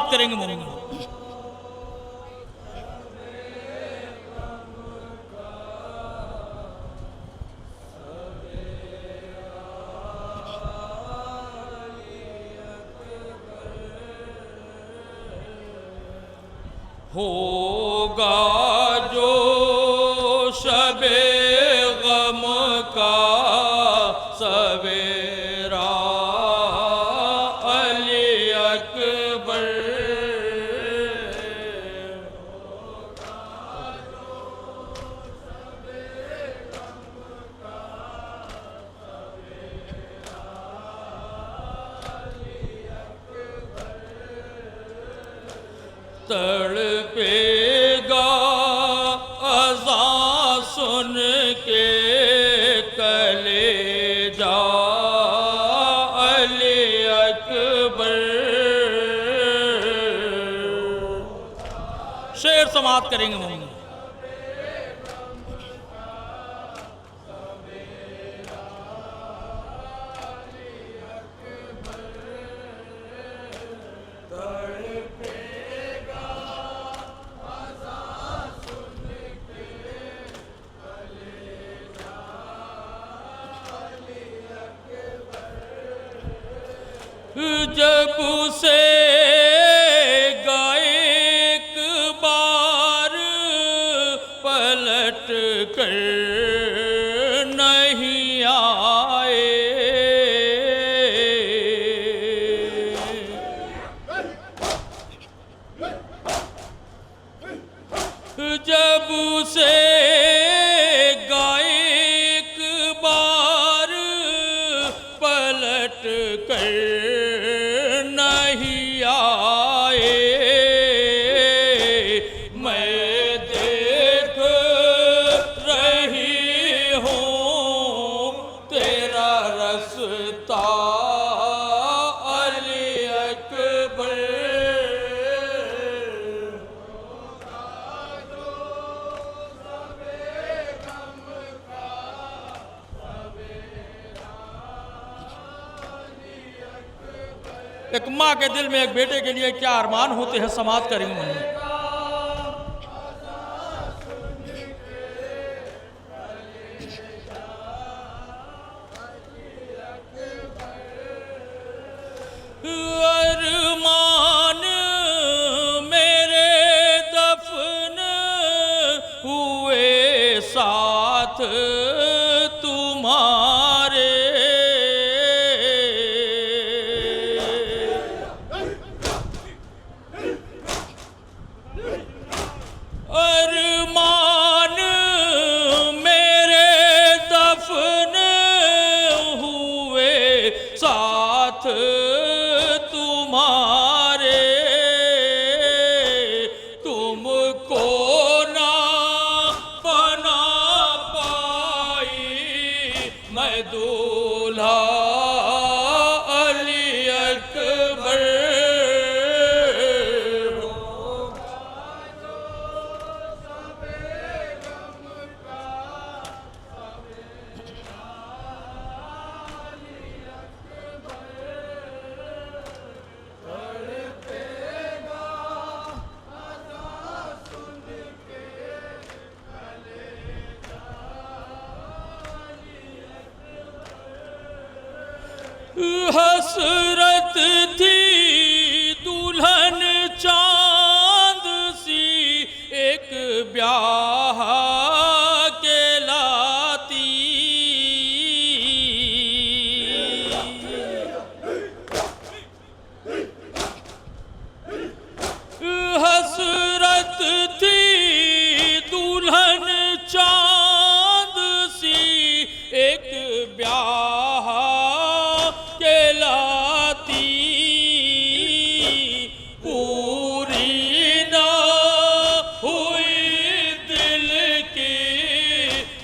समाप्त करेंगे मोमिन। होगा जो शबे गम का सवेरा अली अकबर। तड़पेगा अज़ां सुन के कलेजा अली अकबर। शेर समाप्त करेंगे मोमिन। जब से गाए एक बार पलट कर नहीं आए। जब से गाए एक बार पलट कर नहीं आए। मैं देख रही हूँ तेरा रास्ता अली अकबर। एक माँ के दिल में एक बेटे के लिए क्या अरमान होते हैं, समाप्त करेंगे मोमिन। अरमान मेरे दफन हुए साथ तुम्हारे। अरमान मेरे दफन हुए साथ तुम्हारे। तुमको ना पना पाई मैं दूल्हा अली अकबर। हसरत थी दुल्हन चांद सी एक ब्याह के लाती। हसरत थी दुल्हन चांद सी एक ब्याह कहलाती। पूरी ना हुई दिल की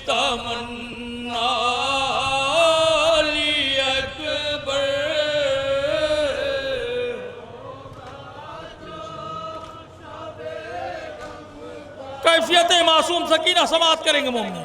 तमन्ना अली अकबर। कैफियत मासूम सकीना समाप्त करेंगे मोमिन।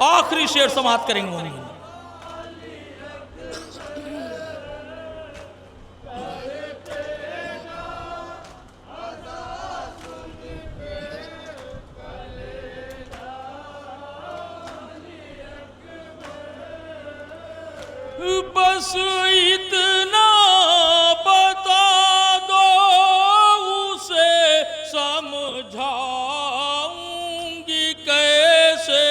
आखिरी शेर समाप्त करेंगे मोमिन। बस इतना बता दो उसे समझाऊंगी कैसे।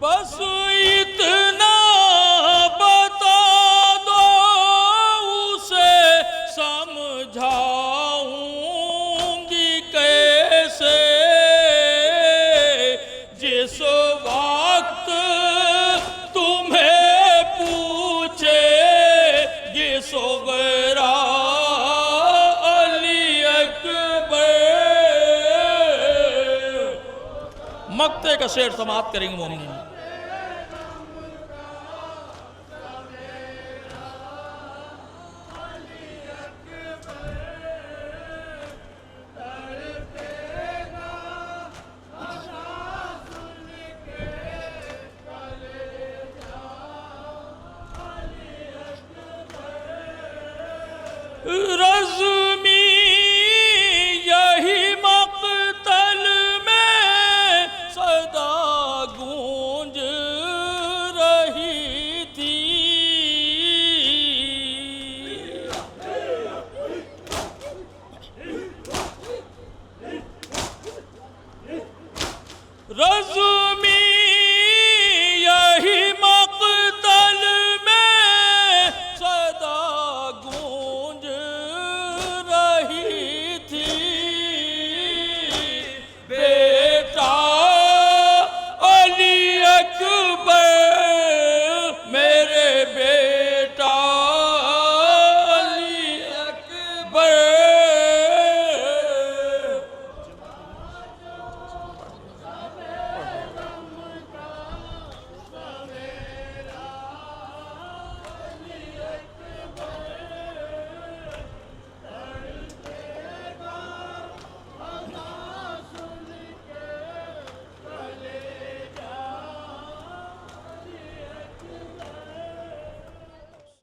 बस इतना बता दो उसे समझाऊंगी कैसे। जिस वक्त तुम्हें पूछे ये सोगरा अली अकबर। मक्ते का शेर समाप्त करेंगे मोमिन।